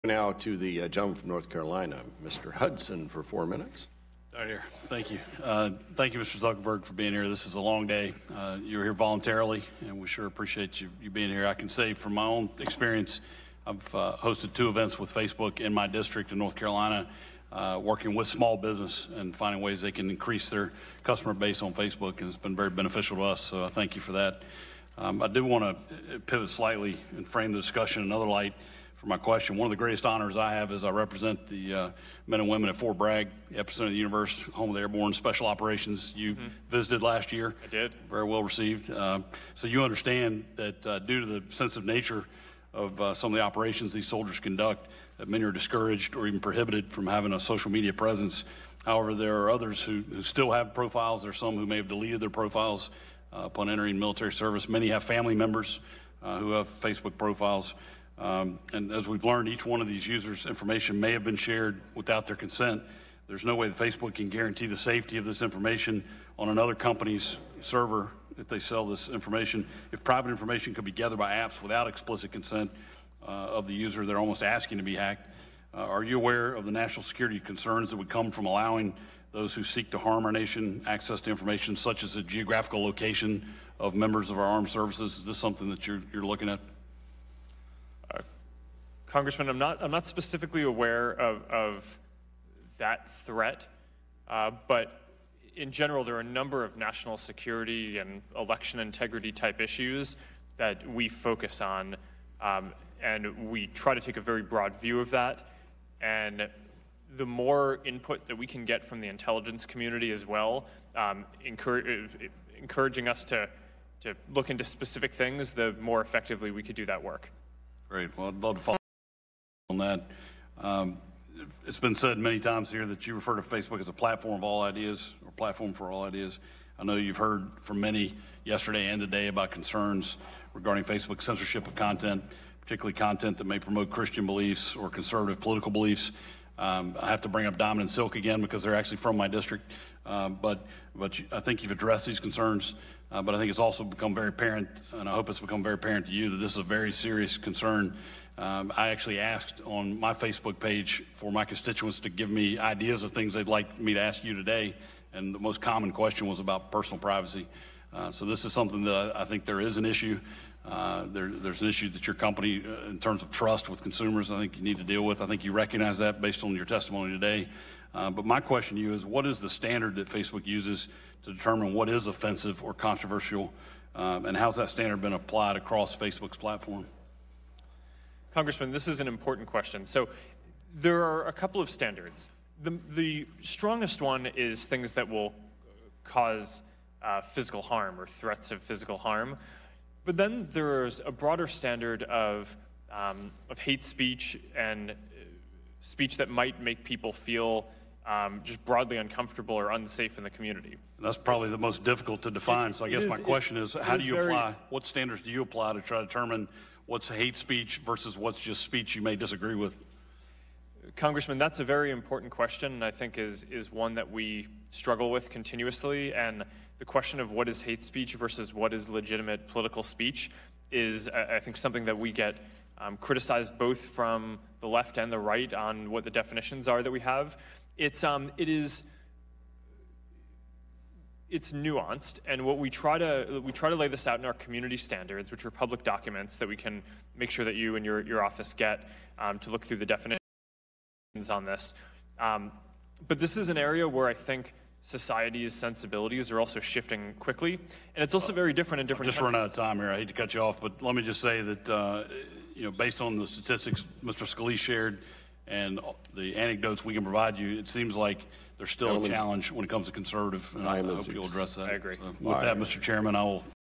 Now to the gentleman from North Carolina, Mr. Hudson, for 4 minutes. Right here. Thank you. Thank you, Mr. Zuckerberg, for being here. This is a long day. You're here voluntarily, and we sure appreciate you being here. I can say from my own experience, I've hosted 2 events with Facebook in my district in North Carolina, working with small business and finding ways they can increase their customer base on Facebook, and it's been very beneficial to us, so I thank you for that. I did want to pivot slightly and frame the discussion in another light. For my question, one of the greatest honors I have is I represent the men and women at Fort Bragg, the epicenter of the universe, home of the Airborne Special Operations. You visited last year. I did. Very well received. So you understand that due to the sensitive nature of some of the operations these soldiers conduct, that many are discouraged or even prohibited from having a social media presence. However, there are others who still have profiles. There are some who may have deleted their profiles upon entering military service. Many have family members who have Facebook profiles. And as we've learned, each one of these users' information may have been shared without their consent. There's no way that Facebook can guarantee the safety of this information on another company's server if they sell this information. If private information could be gathered by apps without explicit consent of the user, they're almost asking to be hacked. Are you aware of the national security concerns that would come from allowing those who seek to harm our nation access to information such as the geographical location of members of our armed services? Is this something that you're looking at? Congressman, I'm not specifically aware of that threat, but in general, there are a number of national security and election integrity type issues that we focus on, and we try to take a very broad view of that. And the more input that we can get from the intelligence community as well, encouraging us to look into specific things, the more effectively we could do that work. Great. Well, I'd love to follow on that. It's been said many times here that you refer to Facebook as a platform of all ideas, or platform for all ideas. I know you've heard from many yesterday and today about concerns regarding Facebook's censorship of content, particularly content that may promote Christian beliefs or conservative political beliefs. I have to bring up Diamond and Silk again because they're actually from my district, but I think you've addressed these concerns, but I think it's also become very apparent, and I hope it's become very apparent to you, that this is a very serious concern. I actually asked on my Facebook page for my constituents to give me ideas of things they'd like me to ask you today, and the most common question was about personal privacy. So this is something that I think there is an issue. There's an issue that your company, in terms of trust with consumers, I think you need to deal with. I think you recognize that based on your testimony today. But my question to you is, what is the standard that Facebook uses to determine what is offensive or controversial, and how's that standard been applied across Facebook's platform? Congressman, this is an important question. So there are a couple of standards. The strongest one is things that will cause physical harm or threats of physical harm. But then there's a broader standard of hate speech and speech that might make people feel just broadly uncomfortable or unsafe in the community. That's probably the most difficult to define. So I guess my question is, how do you apply, what standards do you apply to try to determine what's hate speech versus what's just speech you may disagree with? Congressman, that's a very important question, and I think is one that we struggle with continuously. And the question of what is hate speech versus what is legitimate political speech is, I think, something that we get criticized both from the left and the right on what the definitions are that we have. It's nuanced, and what we try to lay this out in our community standards, which are public documents that we can make sure that you and your office get to look through the definitions on this. But this is an area where I think society's sensibilities are also shifting quickly, and it's also very different in different countries. Just run out of time here. I hate to cut you off, but let me just say that based on the statistics Mr. Scalise shared and the anecdotes we can provide you, it seems like there's still a challenge when it comes to conservative, and I hope you'll address that. I agree. So with that, Mr. Chairman, I will